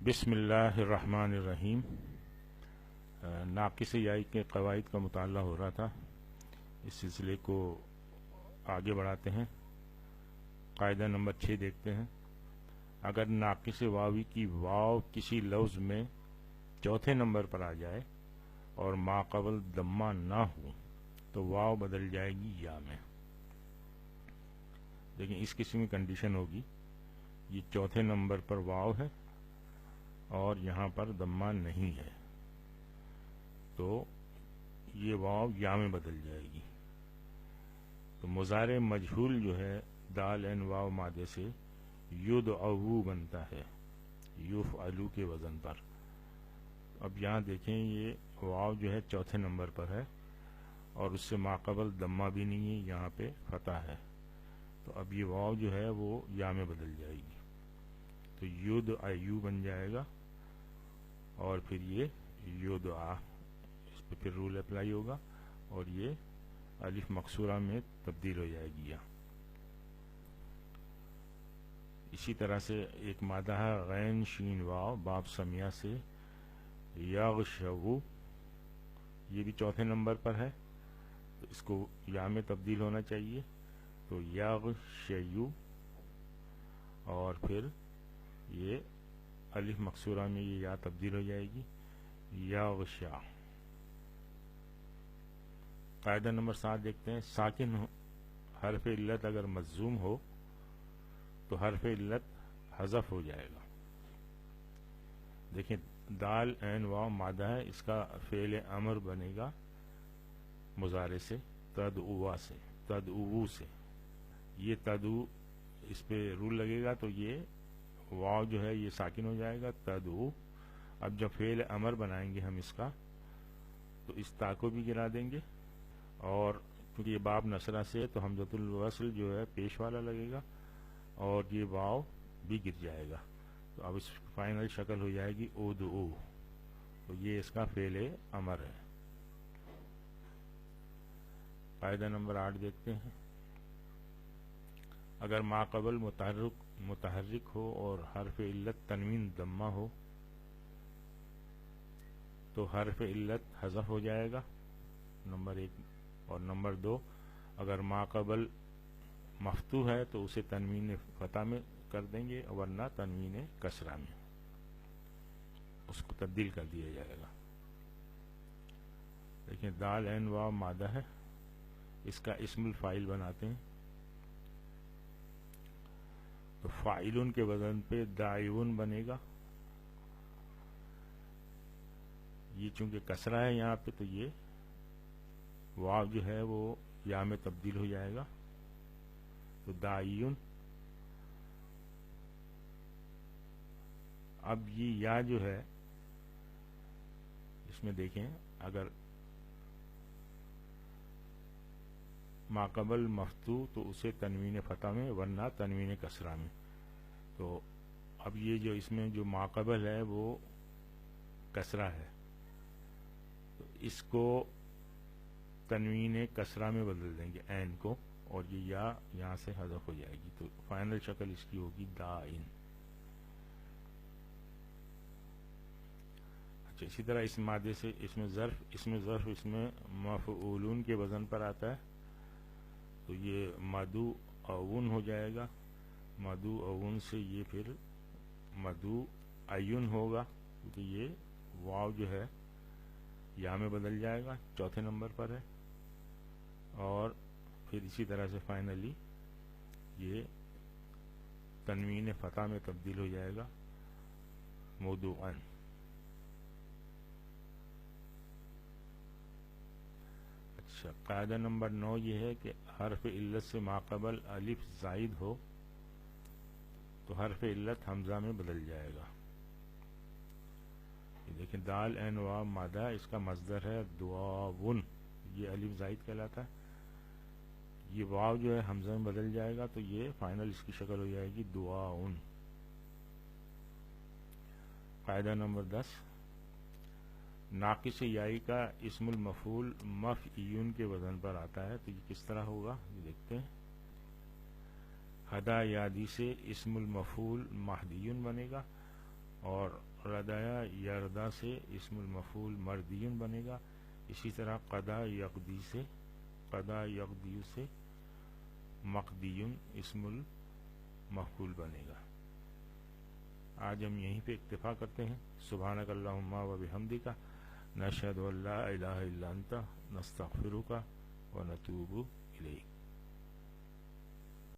بسم اللہ الرحمن الرحیم۔ ناقص یائی کے قواعد کا مطالعہ ہو رہا تھا، اس سلسلے کو آگے بڑھاتے ہیں۔ قاعدہ نمبر 6 دیکھتے ہیں۔ اگر ناقص واوی کی واو کسی لفظ میں چوتھے نمبر پر آ جائے اور ماقبل ضمہ نہ ہو تو واو بدل جائے گی یا میں۔ لیکن اس قسم کی کنڈیشن ہوگی، یہ چوتھے نمبر پر واو ہے اور یہاں پر ضمہ نہیں ہے، تو یہ واو یا میں بدل جائے گی۔ تو مضارع مجہول جو ہے دال عین واو مادے سے یدعو بنتا ہے یفعلو کے وزن پر۔ اب یہاں دیکھیں، یہ واو جو ہے چوتھے نمبر پر ہے اور اس سے ماقبل ضمہ بھی نہیں ہے، یہاں پہ فتح ہے، تو اب یہ واو جو ہے وہ یا میں بدل جائے گی، تو یدعو بن جائے گا اور پھر یہ یدعا، اس پہ پھر رول اپلائی ہوگا اور یہ الف مقصورہ میں تبدیل ہو جائے گی۔ اسی طرح سے ایک مادہ ہے غین شین واو باب سمیہ سے یغشو، یہ بھی چوتھے نمبر پر ہے، تو اس کو یا میں تبدیل ہونا چاہیے، تو یغشیو اور پھر یہ الف مقصورہ میں یہ یا تبدیل ہو جائے گی یغشا۔ قاعدہ نمبر 7 دیکھتے ہیں۔ ساکن حرف علت اگر مجزوم ہو تو حرف علت حذف ہو جائے گا۔ دیکھیں، دال عین واو مادہ ہے، اس کا فعل امر بنے گا مضارع سے تدعو سے، یہ تدعو اس پہ رول لگے گا تو یہ واو جو ہے یہ ساکن ہو جائے گا تدعو۔ اب جب فعل امر بنائیں گے ہم اس کا تو اس تا کو بھی گرا دیں گے، اور کیونکہ یہ باب نصرہ سے ہے تو حمزۃ الوصل جو ہے پیش والا لگے گا اور یہ واو بھی گر جائے گا، تو اب اس فائنل شکل ہو جائے گی ادعو، تو یہ اس کا فعل امر ہے۔ قاعدہ نمبر 8 دیکھتے ہیں۔ اگر ماقبل متحرک ہو اور حرف علت تنوین ضمہ ہو تو حرف علت حذف ہو جائے گا، نمبر 1، اور نمبر 2، اگر ماقبل مفتوح ہے تو اسے تنوین فتح میں کر دیں گے ورنہ تنوین کسرہ میں اس کو تبدیل کر دیا جائے گا۔ دیکھیں، دال عین واو مادہ ہے، اس کا اسم الفاعل بناتے ہیں، تو فاعلون کے وزن پہ داعون بنے گا۔ یہ چونکہ کسرہ ہے یہاں پہ تو یہ واو جو ہے وہ یا میں تبدیل ہو جائے گا، تو داعیون۔ اب یہ یا جو ہے اس میں دیکھیں، اگر ماقبل مفتوح تو اسے تنوین فتح میں ورنہ تنوین کسرہ میں، تو اب یہ جو اس میں جو ماقبل ہے وہ کسرہ ہے، تو اس کو تنوین کسرہ میں بدل دیں گے عین کو، اور یہ یا یہاں سے حذف ہو جائے گی، تو فائنل شکل اس کی ہوگی داعین۔ اچھا، اسی طرح اس مادے سے اس میں ظرف اس میں مفعولون کے وزن پر آتا ہے، تو یہ مدو اون ہو جائے گا، مدو اون سے یہ پھر مدو ایون ہوگا، کیونکہ یہ واو جو ہے یا میں بدل جائے گا، چوتھے نمبر پر ہے، اور پھر اسی طرح سے فائنلی یہ تنوین فتح میں تبدیل ہو جائے گا موضوعاً۔ اچھا، قاعدہ نمبر 9 یہ ہے کہ حرف علت سے ماقبل الف زائد ہو تو حرف علت حمزہ میں بدل جائے گا۔ یہ دیکھیں، دال عین واو مادہ، اس کا مصدر ہے دعاون، یہ الف زائد کہلاتا ہے، یہ واو جو ہے حمزہ میں بدل جائے گا تو یہ فائنل اس کی شکل ہو جائے گی دعاون۔ قاعدہ نمبر 10، ناقص یائی کا اسم المفعول مفعیون کے وزن پر آتا ہے، تو یہ کس طرح ہوگا یہ دیکھتے ہیں۔ ہدا یادی سے اسم المفعول مہدیون بنے گا، اور ردایا یردا سے اسم المفعول مردیون بنے گا. اسی طرح قدا یقدی سے مقدیون اسم المفعول بنے گا. آج ہم یہیں پہ اکتفا کرتے ہیں. سبحانک اللہم و بحمدک نشہد ان لا الہ الا انت نستغفرک و نتوب الیک.